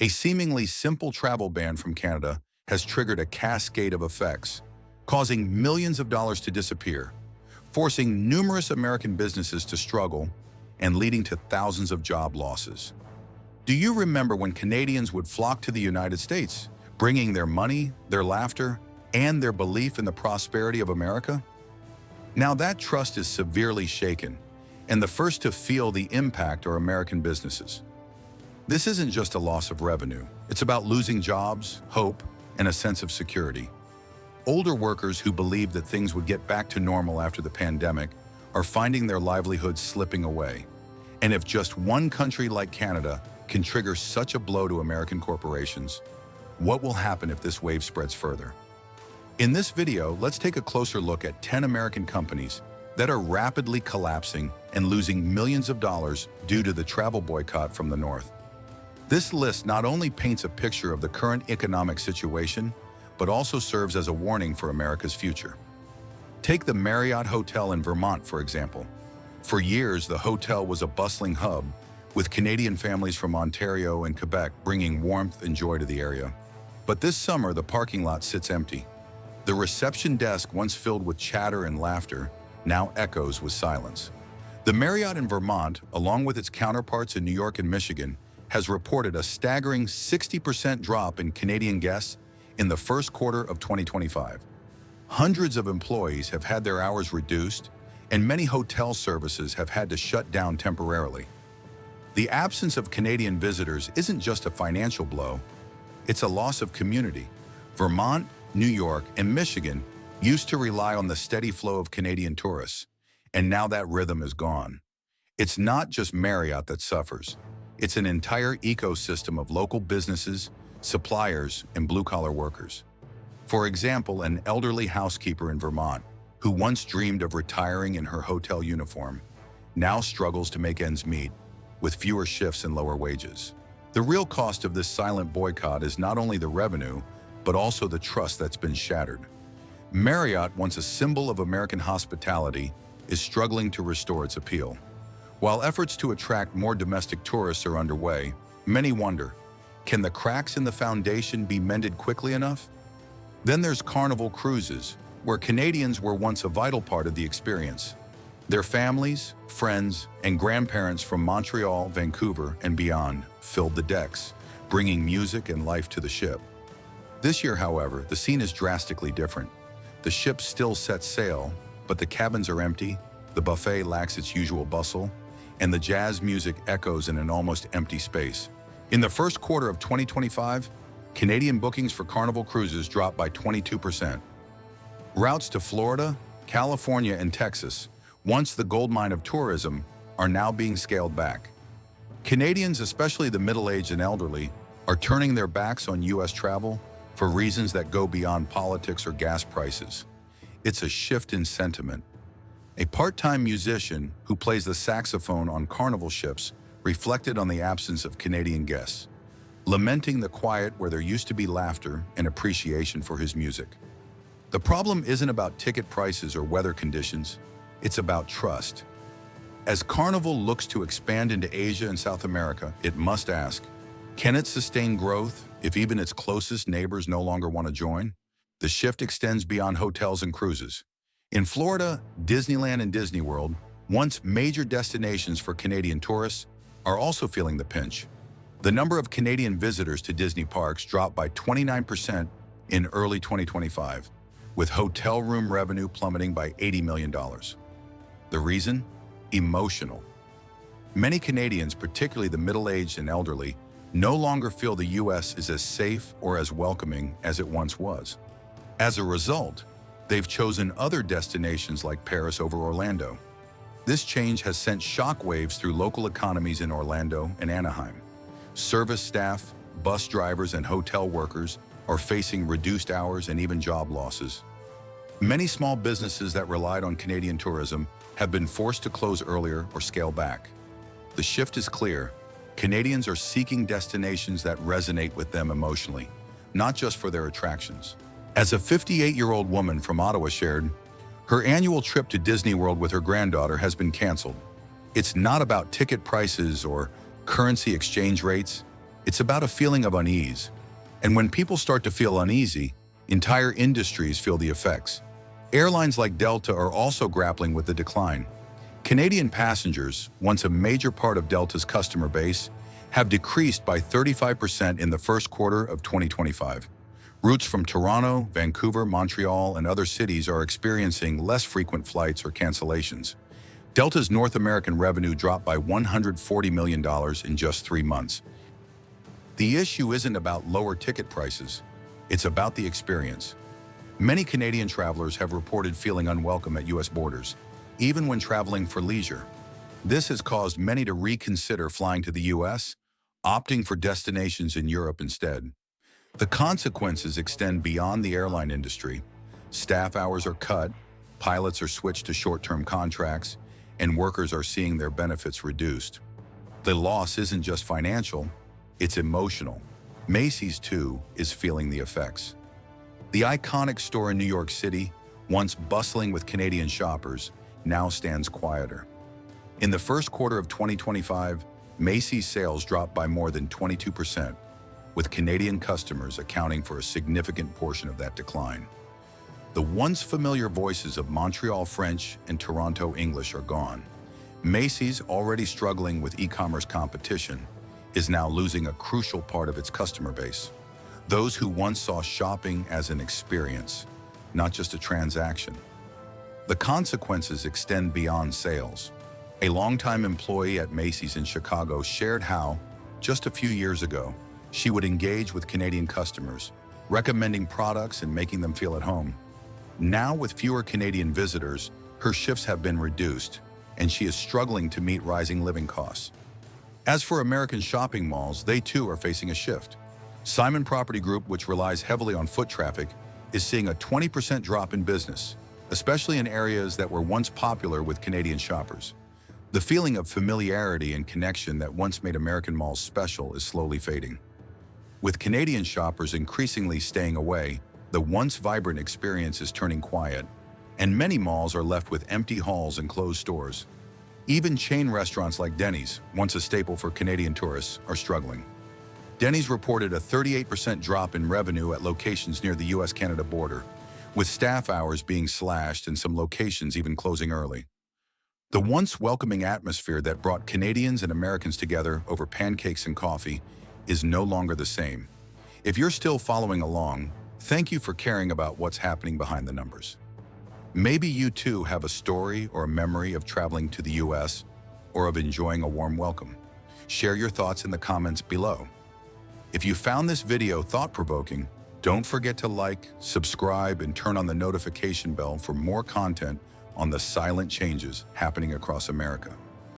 A seemingly simple travel ban from Canada has triggered a cascade of effects, causing millions of dollars to disappear, forcing numerous American businesses to struggle, and leading to thousands of job losses. Do you remember when Canadians would flock to the United States, bringing their money, their laughter, and their belief in the prosperity of America? Now that trust is severely shaken, and the first to feel the impact are American businesses. This isn't just a loss of revenue. It's about losing jobs, hope, and a sense of security. Older workers who believed that things would get back to normal after the pandemic are finding their livelihoods slipping away. And if just one country like Canada can trigger such a blow to American corporations, what will happen if this wave spreads further? In this video, let's take a closer look at 10 American companies that are rapidly collapsing and losing millions of dollars due to the travel boycott from the North. This list not only paints a picture of the current economic situation, but also serves as a warning for America's future. Take the Marriott Hotel in Vermont, for example. For years, the hotel was a bustling hub, with Canadian families from Ontario and Quebec bringing warmth and joy to the area. But this summer, the parking lot sits empty. The reception desk, once filled with chatter and laughter, now echoes with silence. The Marriott in Vermont, along with its counterparts in New York and Michigan, has reported a staggering 60% drop in Canadian guests in the first quarter of 2025. Hundreds of employees have had their hours reduced, and many hotel services have had to shut down temporarily. The absence of Canadian visitors isn't just a financial blow, it's a loss of community. Vermont, New York, and Michigan used to rely on the steady flow of Canadian tourists, and now that rhythm is gone. It's not just Marriott that suffers. It's an entire ecosystem of local businesses, suppliers, and blue-collar workers. For example, an elderly housekeeper in Vermont, who once dreamed of retiring in her hotel uniform, now struggles to make ends meet, with fewer shifts and lower wages. The real cost of this silent boycott is not only the revenue, but also the trust that's been shattered. Marriott, once a symbol of American hospitality, is struggling to restore its appeal. While efforts to attract more domestic tourists are underway, many wonder, can the cracks in the foundation be mended quickly enough? Then there's Carnival Cruises, where Canadians were once a vital part of the experience. Their families, friends, and grandparents from Montreal, Vancouver, and beyond filled the decks, bringing music and life to the ship. This year, however, the scene is drastically different. The ship still sets sail, but the cabins are empty, the buffet lacks its usual bustle, and the jazz music echoes in an almost empty space. In the first quarter of 2025, Canadian bookings for Carnival Cruises dropped by 22%. Routes to Florida, California, and Texas, once the goldmine of tourism, are now being scaled back. Canadians, especially the middle-aged and elderly, are turning their backs on U.S. travel for reasons that go beyond politics or gas prices. It's a shift in sentiment. A part-time musician who plays the saxophone on Carnival ships reflected on the absence of Canadian guests, lamenting the quiet where there used to be laughter and appreciation for his music. The problem isn't about ticket prices or weather conditions, it's about trust. As Carnival looks to expand into Asia and South America, it must ask, can it sustain growth if even its closest neighbors no longer want to join? The shift extends beyond hotels and cruises. In Florida, Disneyland and Disney World, once major destinations for Canadian tourists, are also feeling the pinch. The number of Canadian visitors to Disney parks dropped by 29% in early 2025, with hotel room revenue plummeting by $80 million. The reason? Emotional. Many Canadians, particularly the middle-aged and elderly, no longer feel the U.S. is as safe or as welcoming as it once was. As a result, they've chosen other destinations like Paris over Orlando. This change has sent shockwaves through local economies in Orlando and Anaheim. Service staff, bus drivers, and hotel workers are facing reduced hours and even job losses. Many small businesses that relied on Canadian tourism have been forced to close earlier or scale back. The shift is clear. Canadians are seeking destinations that resonate with them emotionally, not just for their attractions. As a 58-year-old woman from Ottawa shared, her annual trip to Disney World with her granddaughter has been canceled. It's not about ticket prices or currency exchange rates. It's about a feeling of unease. And when people start to feel uneasy, entire industries feel the effects. Airlines like Delta are also grappling with the decline. Canadian passengers, once a major part of Delta's customer base, have decreased by 35% in the first quarter of 2025. Routes from Toronto, Vancouver, Montreal, and other cities are experiencing less frequent flights or cancellations. Delta's North American revenue dropped by $140 million in just 3 months. The issue isn't about lower ticket prices, it's about the experience. Many Canadian travelers have reported feeling unwelcome at U.S. borders, even when traveling for leisure. This has caused many to reconsider flying to the U.S., opting for destinations in Europe instead. The consequences extend beyond the airline industry. Staff hours are cut, pilots are switched to short-term contracts, and workers are seeing their benefits reduced. The loss isn't just financial, it's emotional. Macy's, too, is feeling the effects. The iconic store in New York City, once bustling with Canadian shoppers, now stands quieter. In the first quarter of 2025, Macy's sales dropped by more than 22%, with Canadian customers accounting for a significant portion of that decline. The once familiar voices of Montreal French and Toronto English are gone. Macy's, already struggling with e-commerce competition, is now losing a crucial part of its customer base. Those who once saw shopping as an experience, not just a transaction. The consequences extend beyond sales. A longtime employee at Macy's in Chicago shared how, just a few years ago, she would engage with Canadian customers, recommending products and making them feel at home. Now, with fewer Canadian visitors, her shifts have been reduced, and she is struggling to meet rising living costs. As for American shopping malls, they too are facing a shift. Simon Property Group, which relies heavily on foot traffic, is seeing a 20% drop in business, especially in areas that were once popular with Canadian shoppers. The feeling of familiarity and connection that once made American malls special is slowly fading. With Canadian shoppers increasingly staying away, the once vibrant experience is turning quiet, and many malls are left with empty halls and closed stores. Even chain restaurants like Denny's, once a staple for Canadian tourists, are struggling. Denny's reported a 38% drop in revenue at locations near the US-Canada border, with staff hours being slashed and some locations even closing early. The once welcoming atmosphere that brought Canadians and Americans together over pancakes and coffee is no longer the same. If you're still following along, thank you for caring about what's happening behind the numbers. Maybe you too have a story or a memory of traveling to the US or of enjoying a warm welcome. Share your thoughts in the comments below. If you found this video thought-provoking, don't forget to like, subscribe, and turn on the notification bell for more content on the silent changes happening across America.